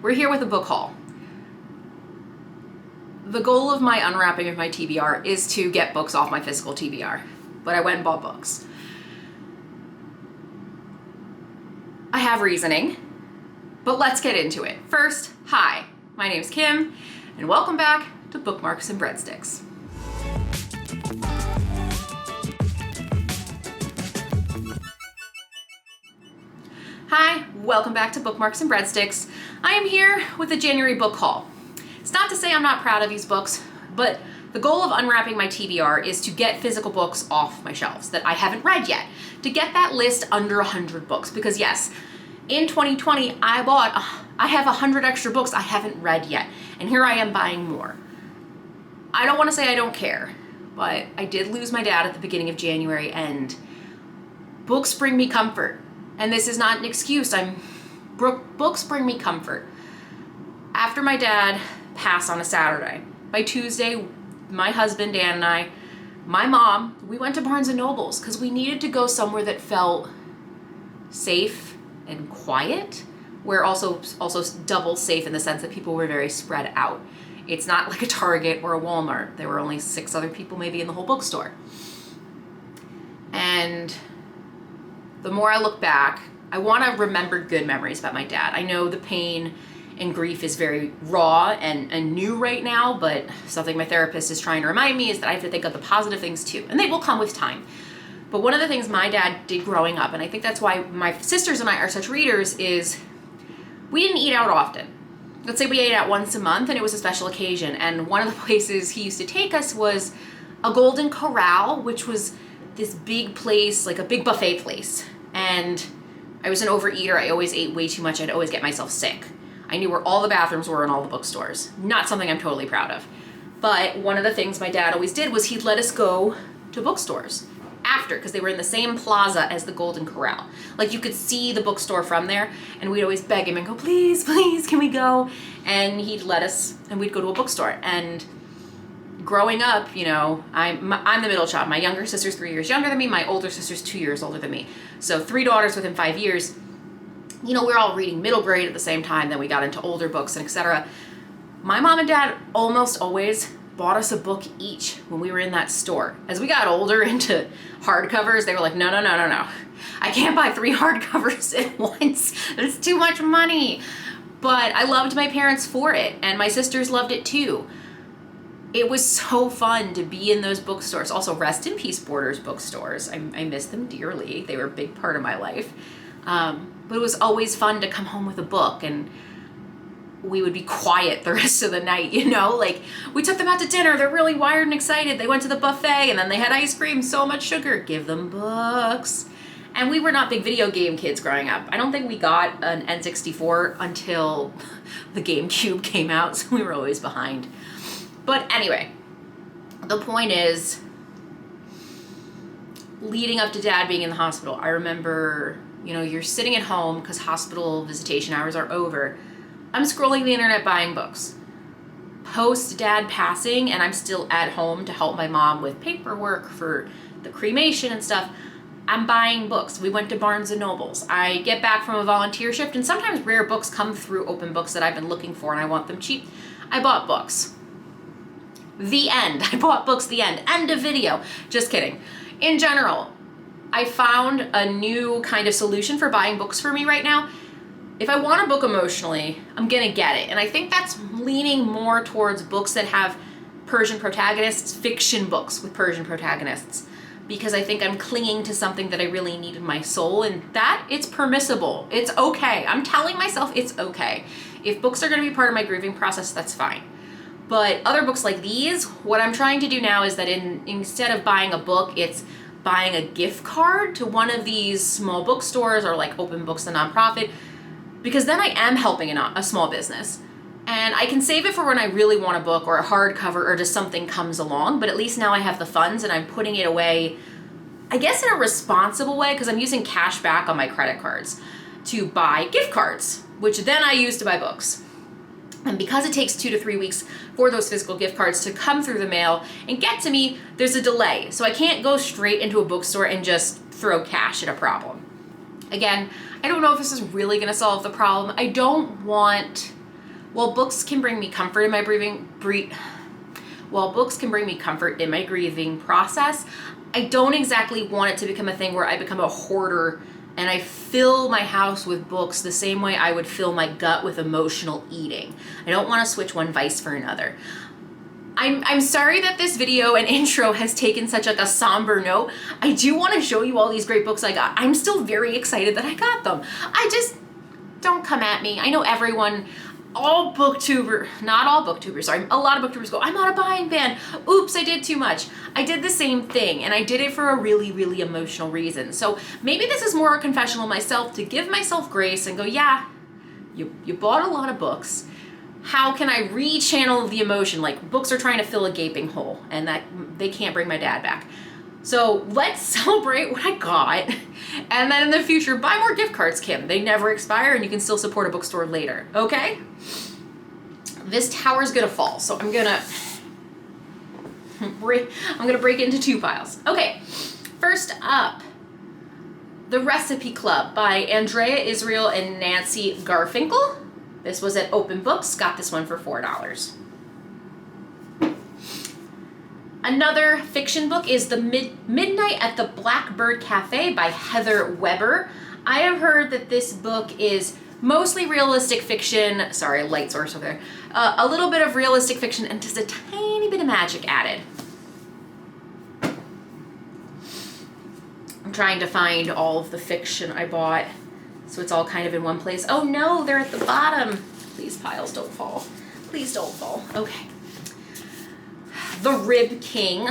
We're here with a book haul. The goal of my unwrapping of my TBR is to get books off my physical TBR, but I went and bought books. I have reasoning, but let's get into it. First, hi, my name's Kim, and welcome back to Bookmarks and Breadsticks. Hi, welcome back to Bookmarks and Breadsticks. I am here with a January book haul. It's not to say I'm not proud of these books, but the goal of unwrapping my TBR is to get physical books off my shelves that I haven't read yet, to get that list under 100 books. Because yes, in 2020, I have 100 extra books I haven't read yet, and here I am buying more. I don't want to say I don't care, but I did lose my dad at the beginning of January, and books bring me comfort. And this is not an excuse. Books bring me comfort. After my dad passed on a Saturday, by Tuesday, my husband, Dan, and I, my mom, we went to Barnes & Noble's because we needed to go somewhere that felt safe and quiet, where also double safe in the sense that people were very spread out. It's not like a Target or a Walmart. There were only 6 other people maybe in the whole bookstore. And the more I look back, I want to remember good memories about my dad. I know the pain and grief is very raw and new right now, but something my therapist is trying to remind me is that I have to think of the positive things too, and they will come with time. But one of the things my dad did growing up, and I think that's why my sisters and I are such readers, is we didn't eat out often. Let's say we ate out once a month and it was a special occasion, and one of the places he used to take us was a Golden Corral, which was this big place, like a big buffet place. And I was an overeater. I always ate way too much. I'd always get myself sick. I knew where all the bathrooms were in all the bookstores. Not something I'm totally proud of. But one of the things my dad always did was he'd let us go to bookstores after, because they were in the same plaza as the Golden Corral. Like, you could see the bookstore from there, and we'd always beg him and go, please, please, can we go? And he'd let us, and we'd go to a bookstore. And growing up, you know, I'm the middle child. My younger sister's 3 years younger than me. My older sister's 2 years older than me. So 3 daughters within 5 years. You know, we're all reading middle grade at the same time. Then we got into older books and etc. My mom and dad almost always bought us a book each when we were in that store. As we got older into hardcovers, they were like, no. I can't buy 3 hardcovers at once. It's too much money. But I loved my parents for it, and my sisters loved it too. It was so fun to be in those bookstores. Also, rest in peace, Borders bookstores. I miss them dearly. They were a big part of my life. But it was always fun to come home with a book, and we would be quiet the rest of the night, you know? Like, we took them out to dinner. They're really wired and excited. They went to the buffet, and then they had ice cream, so much sugar. Give them books. And we were not big video game kids growing up. I don't think we got an N64 until the GameCube came out, so we were always behind. But anyway, the point is, leading up to Dad being in the hospital, I remember, you know, you're sitting at home because hospital visitation hours are over. I'm scrolling the internet buying books. Post Dad passing, and I'm still at home to help my mom with paperwork for the cremation and stuff. I'm buying books. We went to Barnes & Noble's. I get back from a volunteer shift, and sometimes rare books come through open books that I've been looking for and I want them cheap. I bought books. The end. I bought books, the end. End of video. Just kidding. In general, I found a new kind of solution for buying books for me right now. If I want a book emotionally, I'm gonna get it. And I think that's leaning more towards books that have Persian protagonists, fiction books with Persian protagonists, because I think I'm clinging to something that I really need in my soul, and that, it's permissible. It's okay. I'm telling myself it's okay. If books are gonna be part of my grieving process, that's fine. But other books like these, what I'm trying to do now is that instead of buying a book, it's buying a gift card to one of these small bookstores or like Open Books, the nonprofit, because then I am helping a small business. And I can save it for when I really want a book or a hardcover or just something comes along, but at least now I have the funds and I'm putting it away, I guess in a responsible way, because I'm using cash back on my credit cards to buy gift cards, which then I use to buy books. And because it takes 2 to 3 weeks for those physical gift cards to come through the mail and get to me, there's a delay. So I can't go straight into a bookstore and just throw cash at a problem. Again, I don't know if this is really gonna solve the problem. I don't want While books can bring me comfort in my while books can bring me comfort in my grieving process, I don't exactly want it to become a thing where I become a hoarder and I fill my house with books the same way I would fill my gut with emotional eating. I don't want to switch one vice for another. I'm sorry that this video and intro has taken such like a somber note. I do want to show you all these great books I got. I'm still very excited that I got them. Don't come at me. I know everyone, not all booktubers, sorry, a lot of booktubers go, I'm on a buying ban. Oops, I did too much. I did the same thing, and I did it for a really, really emotional reason. So maybe this is more a confessional myself to give myself grace and go, yeah, you bought a lot of books. How can I re-channel the emotion? Like, books are trying to fill a gaping hole, and that they can't bring my dad back. So let's celebrate what I got, and then in the future, buy more gift cards, Kim. They never expire, and you can still support a bookstore later, okay? This tower's gonna fall, so I'm gonna break it into two piles. Okay, first up, The Recipe Club by Andrea Israel and Nancy Garfinkel. This was at Open Books, got this one for $4. Another fiction book is The Midnight at the Blackbird Cafe by Heather Weber. I have heard that this book is mostly realistic fiction. Sorry, light source over there. A little bit of realistic fiction and just a tiny bit of magic added. I'm trying to find all of the fiction I bought, so it's all kind of in one place. Oh no, they're at the bottom. Please, piles, don't fall. Please don't fall. Okay. The Rib King.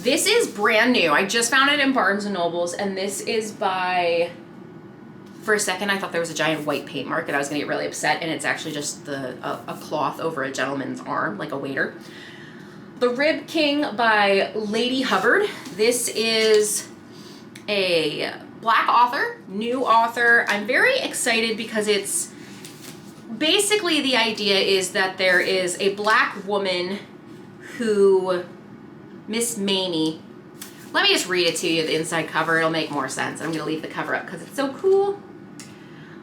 This is brand new. I just found it in Barnes & Nobles, and this is by, for a second I thought there was a giant white paint mark and I was gonna get really upset, and it's actually just a cloth over a gentleman's arm, like a waiter. The Rib King by Lady Hubbard. This is a Black author, new author. I'm very excited because it's basically, the idea is that there is a Black woman who, Miss Mamie, let me just read it to you, the inside cover, it'll make more sense. I'm gonna leave the cover up because it's so cool.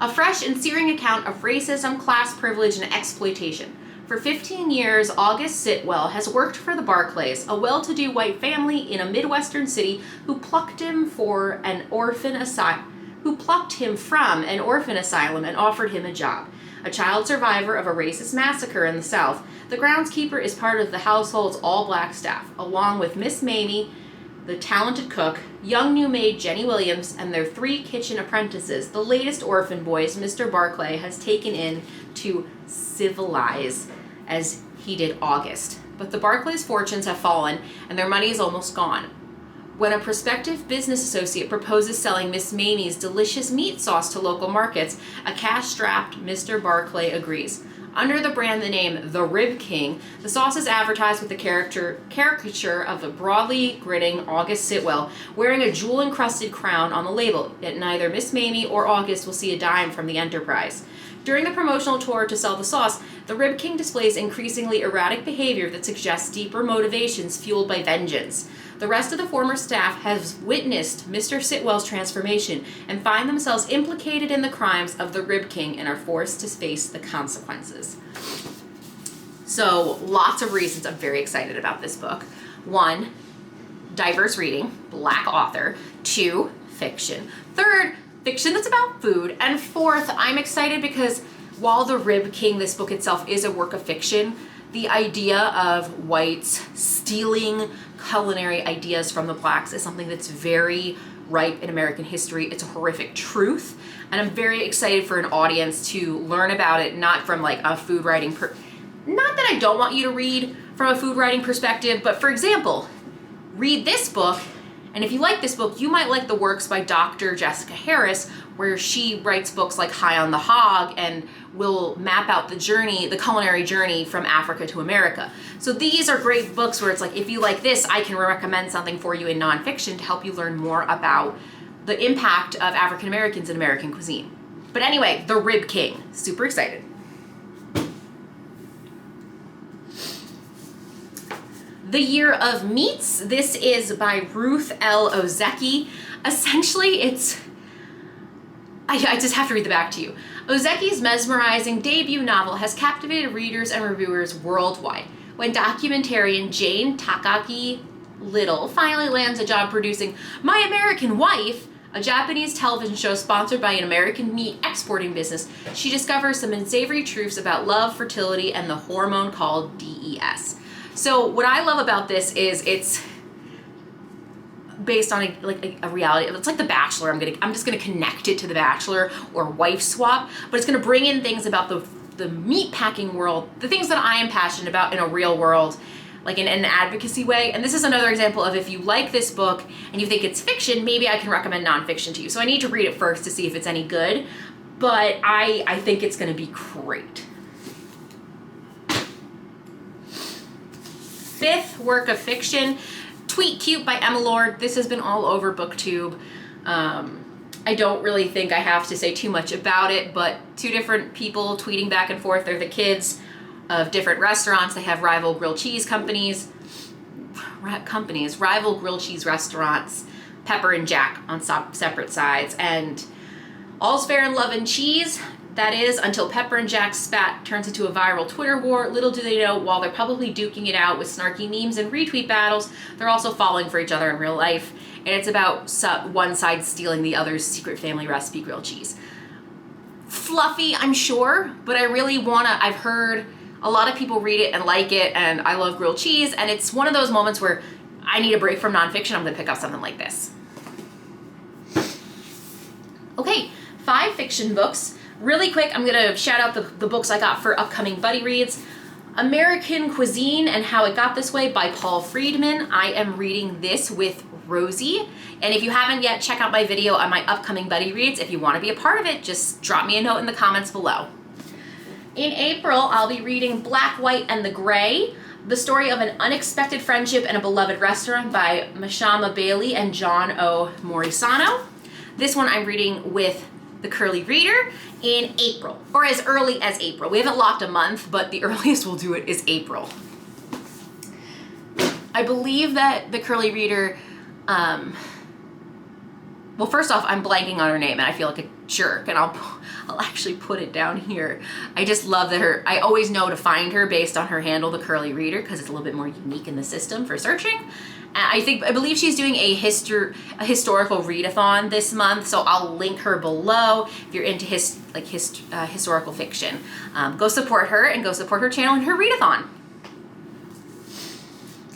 A fresh and searing account of racism, class privilege, and exploitation. For 15 years, August Sitwell has worked for the Barclays, a well-to-do white family in a Midwestern city who plucked him from an orphan asylum and offered him a job. A child survivor of a racist massacre in the South, the groundskeeper is part of the household's all-Black staff, along with Miss Mamie, the talented cook, young new maid Jenny Williams, and their 3 kitchen apprentices, the latest orphan boys Mr. Barclay has taken in to civilize, as he did August. But the Barclays' fortunes have fallen, and their money is almost gone. When a prospective business associate proposes selling Miss Mamie's delicious meat sauce to local markets, a cash-strapped Mr. Barclay agrees. Under the brand name The Rib King, the sauce is advertised with the caricature of a broadly grinning August Sitwell wearing a jewel-encrusted crown on the label, yet neither Miss Mamie or August will see a dime from the enterprise. During the promotional tour to sell the sauce, the Rib King displays increasingly erratic behavior that suggests deeper motivations fueled by vengeance. The rest of the former staff has witnessed Mr. Sitwell's transformation and find themselves implicated in the crimes of the Rib King and are forced to face the consequences. So, lots of reasons I'm very excited about this book. 1, diverse reading, Black author. 2, fiction. 3rd, fiction that's about food. And 4th, I'm excited because while The Rib King, this book itself, is a work of fiction, the idea of whites stealing culinary ideas from the Blacks is something that's very ripe in American history. It's a horrific truth, and I'm very excited for an audience to learn about it, not from like a food writing not that I don't want you to read from a food writing perspective, but for example, read this book, and if you like this book, you might like the works by Dr. Jessica Harris, where she writes books like High on the Hog and will map out the culinary journey from Africa to America. So these are great books where it's like, if you like this, I can recommend something for you in nonfiction to help you learn more about the impact of African Americans in American cuisine. But anyway, The Rib King, super excited. The Year of Meats. This is by Ruth L. Ozeki. Essentially, I just have to read the back to you. Ozeki's mesmerizing debut novel has captivated readers and reviewers worldwide. When documentarian Jane Takaki Little finally lands a job producing My American Wife, a Japanese television show sponsored by an American meat exporting business, she discovers some unsavory truths about love, fertility, and the hormone called DES. So what I love about this is it's based on a reality. It's like The Bachelor. I'm just gonna connect it to The Bachelor or Wife Swap, but it's gonna bring in things about the meat packing world, the things that I am passionate about in a real world, like in an advocacy way. And this is another example of, if you like this book and you think it's fiction, maybe I can recommend nonfiction to you. So I need to read it first to see if it's any good, but I think it's gonna be great. Fifth work of fiction, Tweet Cute by Emma Lord. This has been all over BookTube. I don't really think I have to say too much about it, but two different people tweeting back and forth. They're the kids of different restaurants. They have rival grilled cheese rival grilled cheese restaurants, Pepper and Jack on separate sides, and all's fair in love and cheese. That is, until Pepper and Jack's spat turns into a viral Twitter war. Little do they know, while they're publicly duking it out with snarky memes and retweet battles, they're also falling for each other in real life. And it's about one side stealing the other's secret family recipe grilled cheese. Fluffy, I'm sure, but I really I've heard a lot of people read it and like it, and I love grilled cheese, and it's one of those moments where I need a break from nonfiction. I'm gonna pick up something like this. Okay, 5 fiction books. Really quick, I'm gonna shout out the books I got for upcoming buddy reads. American Cuisine and How It Got This Way by Paul Friedman. I am reading this with Rosie. And if you haven't yet, check out my video on my upcoming buddy reads. If you want to be a part of it, just drop me a note in the comments below. In April, I'll be reading Black, White, and the Gray, the story of an unexpected friendship in a beloved restaurant by Mashama Bailey and John O. Morisano. This one I'm reading with the Curly Reader in April, or as early as April. We haven't locked a month, but the earliest we'll do it is April. I believe that the Curly Reader, well, first off, I'm blanking on her name and I feel like a jerk, and I'll actually put it down here. I just love that I always know to find her based on her handle, the Curly Reader, because it's a little bit more unique in the system for searching. And I believe she's doing a historical readathon this month, so I'll link her below if you're into historical fiction. Go support her and go support her channel and her readathon.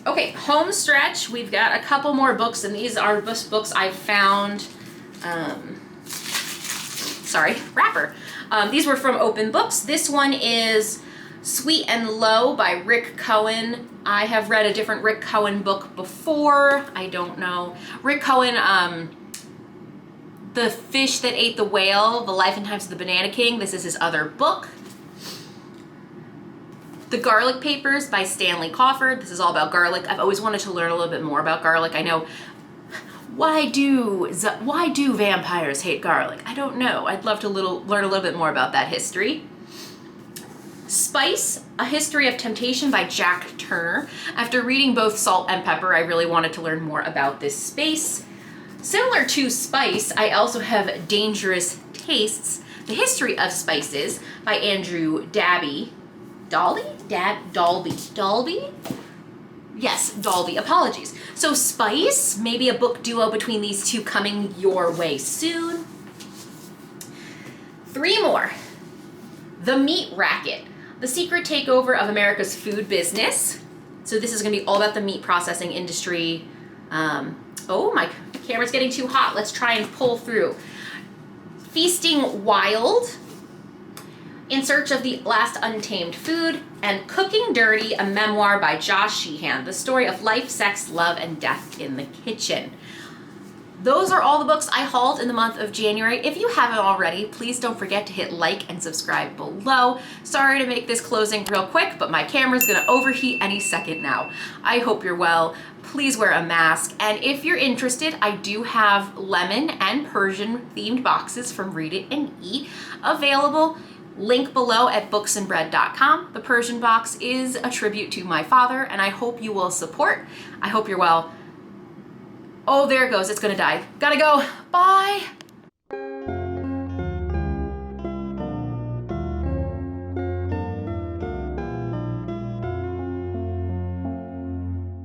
Okay, home stretch. We've got a couple more books, and these are books I found. Wrapper. These were from Open Books. This one is Sweet and Low by Rick Cohen. I have read a different Rick Cohen book before. I don't know. Rick Cohen, The Fish That Ate the Whale, The Life and Times of the Banana King. This is his other book. The Garlic Papers by Stanley Crawford. This is all about garlic. I've always wanted to learn a little bit more about garlic. I know, why do vampires hate garlic? I don't know. I'd love to learn a little bit more about that history. Spice, A History of Temptation by Jack Turner. After reading both Salt and Pepper, I really wanted to learn more about this space. Similar to Spice, I also have Dangerous Tastes, The History of Spices by Andrew Dalby. Yes, Dalby, apologies. So Spice, maybe a book duo between these two coming your way soon. 3 more. The Meat Racket, The Secret Takeover of America's Food Business. So this is gonna be all about the meat processing industry. Oh, my camera's getting too hot. Let's try and pull through. Feasting Wild, In Search of the Last Untamed Food, and Cooking Dirty, a memoir by Josh Sheehan, the story of life, sex, love, and death in the kitchen. Those are all the books I hauled in the month of January. If you haven't already, please don't forget to hit like and subscribe below. Sorry to make this closing real quick, but my camera's gonna overheat any second now. I hope you're well. Please wear a mask. And if you're interested, I do have lemon and Persian themed boxes from Read It and Eat available. Link below at booksandbread.com. The Persian box is a tribute to my father, and I hope you will support. I hope you're well. Oh, there it goes. It's gonna die. Gotta go. Bye.